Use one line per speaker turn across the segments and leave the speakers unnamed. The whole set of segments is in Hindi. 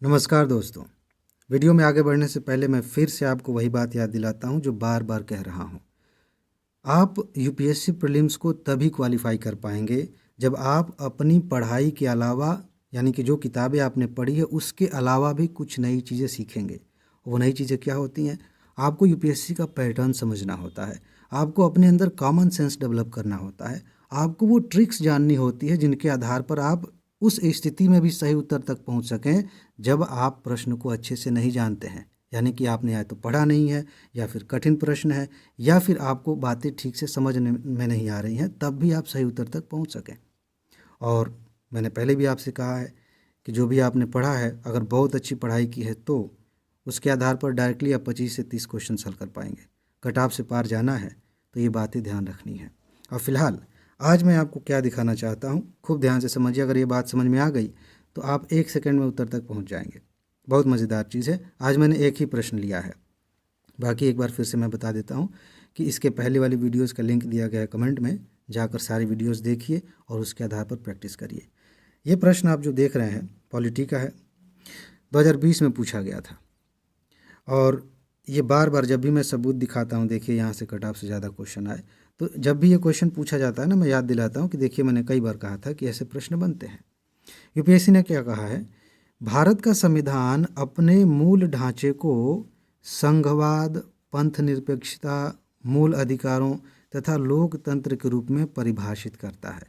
नमस्कार दोस्तों। वीडियो में आगे बढ़ने से पहले मैं फिर से आपको वही बात याद दिलाता हूं जो बार बार कह रहा हूं। आप यूपीएससी प्रीलिम्स को तभी क्वालिफाई कर पाएंगे जब आप अपनी पढ़ाई के अलावा यानी कि जो किताबें आपने पढ़ी है उसके अलावा भी कुछ नई चीज़ें सीखेंगे। वो नई चीज़ें क्या होती हैं? आपको यूपीएससी का पैटर्न समझना होता है, आपको अपने अंदर कॉमन सेंस डेवलप करना होता है, आपको वो ट्रिक्स जाननी होती है जिनके आधार पर आप उस स्थिति में भी सही उत्तर तक पहुंच सकें जब आप प्रश्न को अच्छे से नहीं जानते हैं। यानी कि आपने या तो पढ़ा नहीं है, या फिर कठिन प्रश्न है, या फिर आपको बातें ठीक से समझने में नहीं आ रही हैं, तब भी आप सही उत्तर तक पहुंच सकें। और मैंने पहले भी आपसे कहा है कि जो भी आपने पढ़ा है, अगर बहुत अच्छी पढ़ाई की है तो उसके आधार पर डायरेक्टली आप 25 से 30 क्वेश्चन हल कर पाएंगे। कट ऑफ से पार जाना है तो ये बातें ध्यान रखनी है। और फिलहाल आज मैं आपको क्या दिखाना चाहता हूँ, खूब ध्यान से समझिए। अगर ये बात समझ में आ गई तो आप 1 सेकंड में उत्तर तक पहुँच जाएंगे। बहुत मज़ेदार चीज़ है। आज मैंने एक ही प्रश्न लिया है, बाकी एक बार फिर से मैं बता देता हूँ कि इसके पहले वाली वीडियोज़ का लिंक दिया गया है कमेंट में, जाकर सारी वीडियोज़ देखिए और उसके आधार पर प्रैक्टिस करिए। ये प्रश्न आप जो देख रहे हैं पॉलिटी का है, 2020 में पूछा गया था। और ये बार बार जब भी मैं सबूत दिखाता हूँ, देखिए यहाँ से कट ऑफ से ज़्यादा क्वेश्चन आए, तो जब भी ये क्वेश्चन पूछा जाता है ना, मैं याद दिलाता हूँ कि देखिए मैंने कई बार कहा था कि ऐसे प्रश्न बनते हैं। यूपीएससी ने क्या कहा है? भारत का संविधान अपने मूल ढांचे को संघवाद, पंथ निरपेक्षता, मूल अधिकारों तथा लोकतंत्र के रूप में परिभाषित करता है।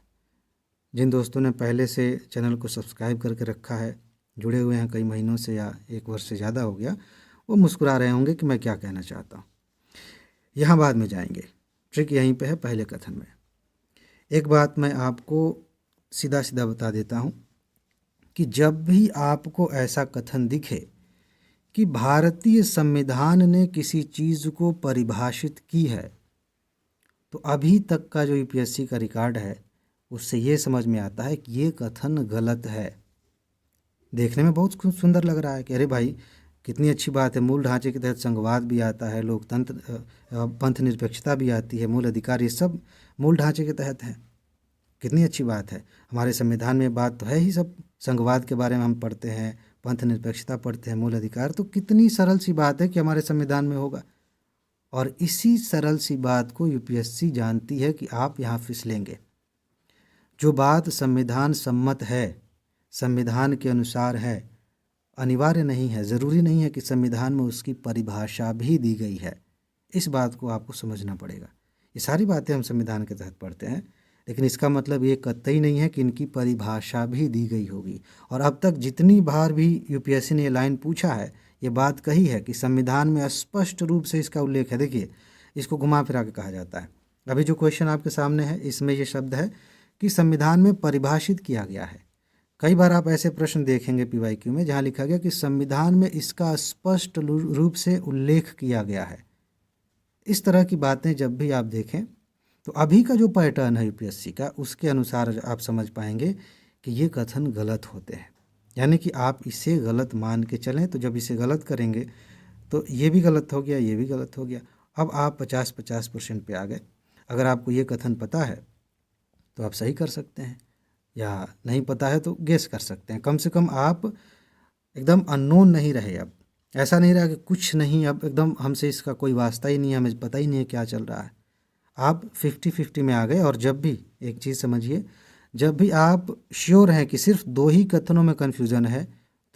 जिन दोस्तों ने पहले से चैनल को सब्सक्राइब करके रखा है, जुड़े हुए हैं कई महीनों से या 1 वर्ष से ज़्यादा हो गया, वो मुस्कुरा रहे होंगे कि मैं क्या कहना चाहता हूँ। यहाँ बाद में जाएंगे, ट्रिक यहीं पे है पहले कथन में। एक बात मैं आपको सीधा सीधा बता देता हूँ कि जब भी आपको ऐसा कथन दिखे कि भारतीय संविधान ने किसी चीज़ को परिभाषित की है, तो अभी तक का जो यूपीएससी का रिकॉर्ड है उससे ये समझ में आता है कि ये कथन गलत है। देखने में बहुत सुंदर लग रहा है कि अरे भाई कितनी अच्छी बात है, मूल ढांचे के तहत संघवाद भी आता है, लोकतंत्र, पंथ निरपेक्षता भी आती है, मूल अधिकार, ये सब मूल ढांचे के तहत है। कितनी अच्छी बात है। हमारे संविधान में बात तो है ही सब, संघवाद के बारे में हम पढ़ते हैं, पंथ निरपेक्षता पढ़ते हैं, मूल अधिकार, तो कितनी सरल सी बात है कि हमारे संविधान में होगा। और इसी सरल सी बात को यूपीएससी जानती है कि आप यहाँ फिसलेंगे। जो बात संविधान सम्मत है, संविधान के अनुसार है, अनिवार्य नहीं है, ज़रूरी नहीं है कि संविधान में उसकी परिभाषा भी दी गई है। इस बात को आपको समझना पड़ेगा। ये सारी बातें हम संविधान के तहत पढ़ते हैं, लेकिन इसका मतलब ये कतई नहीं है कि इनकी परिभाषा भी दी गई होगी। और अब तक जितनी बार भी यूपीएससी ने ये लाइन पूछा है, ये बात कही है कि संविधान में स्पष्ट रूप से इसका उल्लेख है। देखिए, इसको घुमा फिरा के कहा जाता है। अभी जो क्वेश्चन आपके सामने है, इसमें ये शब्द है कि संविधान में परिभाषित किया गया है। कई बार आप ऐसे प्रश्न देखेंगे पीवाईक्यू में जहाँ लिखा गया कि संविधान में इसका स्पष्ट रूप से उल्लेख किया गया है। इस तरह की बातें जब भी आप देखें तो अभी का जो पैटर्न है यूपीएससी का, उसके अनुसार आप समझ पाएंगे कि ये कथन गलत होते हैं। यानी कि आप इसे गलत मान के चलें, तो जब इसे गलत करेंगे तो ये भी गलत हो गया, ये भी गलत हो गया। अब आप 50-50% पे आ गए। अगर आपको ये कथन पता है तो आप सही कर सकते हैं, या नहीं पता है तो गेस कर सकते हैं। कम से कम आप एकदम अननोन नहीं रहे। अब ऐसा नहीं रहा कि कुछ नहीं, अब एकदम हमसे इसका कोई वास्ता ही नहीं है, हमें पता ही नहीं है क्या चल रहा है। आप 50-50 में आ गए। और जब भी, एक चीज़ समझिए, जब भी आप श्योर हैं कि सिर्फ 2 ही कथनों में कन्फ्यूज़न है,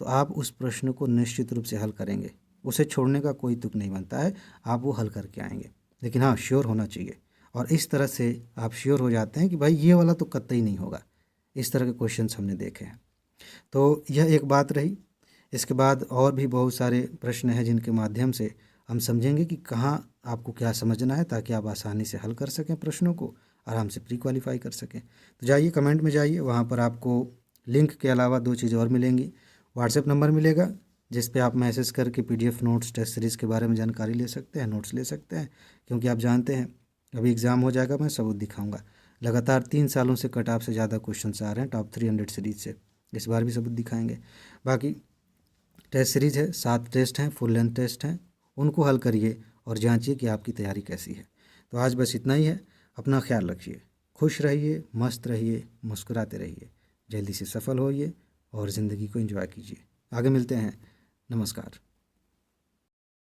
तो आप उस प्रश्न को निश्चित रूप से हल करेंगे। उसे छोड़ने का कोई तुक नहीं बनता है, आप वो हल करके आएंगे। लेकिन हाँ, श्योर होना चाहिए। और इस तरह से आप श्योर हो जाते हैं कि भाई ये वाला तो कतई नहीं होगा। इस तरह के क्वेश्चंस हमने देखे हैं। तो यह एक बात रही। इसके बाद और भी बहुत सारे प्रश्न हैं जिनके माध्यम से हम समझेंगे कि कहाँ आपको क्या समझना है, ताकि आप आसानी से हल कर सकें, प्रश्नों को आराम से प्री क्वालिफाई कर सकें। तो जाइए कमेंट में जाइए, वहाँ पर आपको लिंक के अलावा 2 चीज़ और मिलेंगी। व्हाट्सएप नंबर मिलेगा जिस पे आप मैसेज करके पीडीएफ नोट्स, टेस्ट सीरीज़ के बारे में जानकारी ले सकते हैं, नोट्स ले सकते हैं। क्योंकि आप जानते हैं अभी एग्ज़ाम हो जाएगा, मैं सबूत दिखाऊंगा। लगातार 3 सालों से कट ऑफ से ज़्यादा क्वेश्चन आ रहे हैं टॉप 300 सीरीज से, इस बार भी सबूत दिखाएंगे। बाकी टेस्ट सीरीज़ है, 7 टेस्ट हैं, फुल लेंथ टेस्ट हैं, उनको हल करिए और जांचिए कि आपकी तैयारी कैसी है। तो आज बस इतना ही है। अपना ख्याल रखिए, खुश रहिए, मस्त रहिए, मुस्कुराते रहिए, जल्दी से सफल होइए और ज़िंदगी को एंजॉय कीजिए। आगे मिलते हैं। नमस्कार।